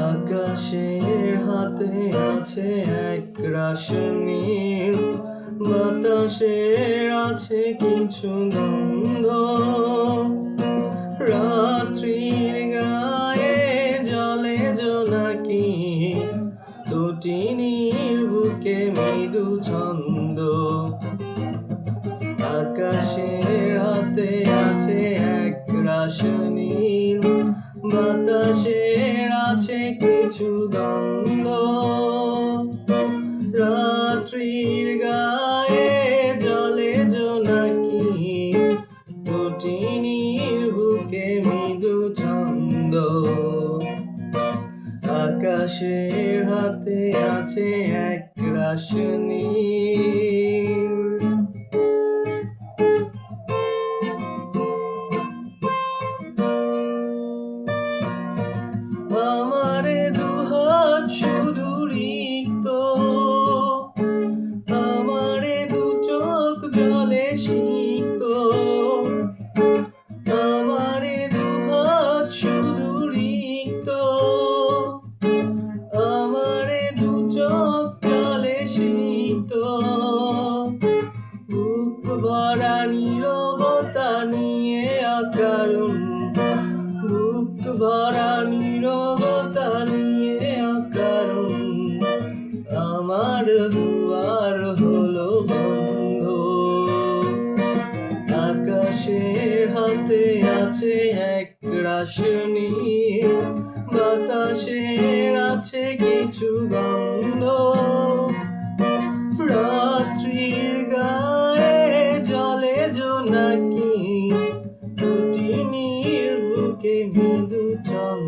আকাশের হাতে আছে এক রাশ নীল, বাতাসের আছে কিছু গন্ধ, রাত্রির গায়ে জলে জোনাকি, তটিনীর বুকে মৃদু ছন্দ। আকাশের হাতে আছে এক রাশ নীল, বাতাসের আছে কিছু গন্ধ, রাত্রির গায়ে জলে জোনাকি, তটিনীর বুকে মৃদু ছন্দ। আকাশের হাতে আছে এক রাশ নীল। আমারে দুহাত শুধু রিক্ত, আমারে দু চোখ জলে সিক্ত, আমারে দুহাত শুধু রিক্ত, আমারে দু চোখ জলে সিক্ত, বুক ভরা নীরবতা নিয়ে অকারণ, বুক ভরা নীরবতা নিয়ে অকারণ, আমার দুয়ার হলো বন্ধ। আকাশের হাতে আছে এক রাশ নীল, বাতাসের আছে কিছু গন্ধ, রাত্রির গায়ে জলে জোনাকি, তটিনীর বুকে মৃদু ছন্দ।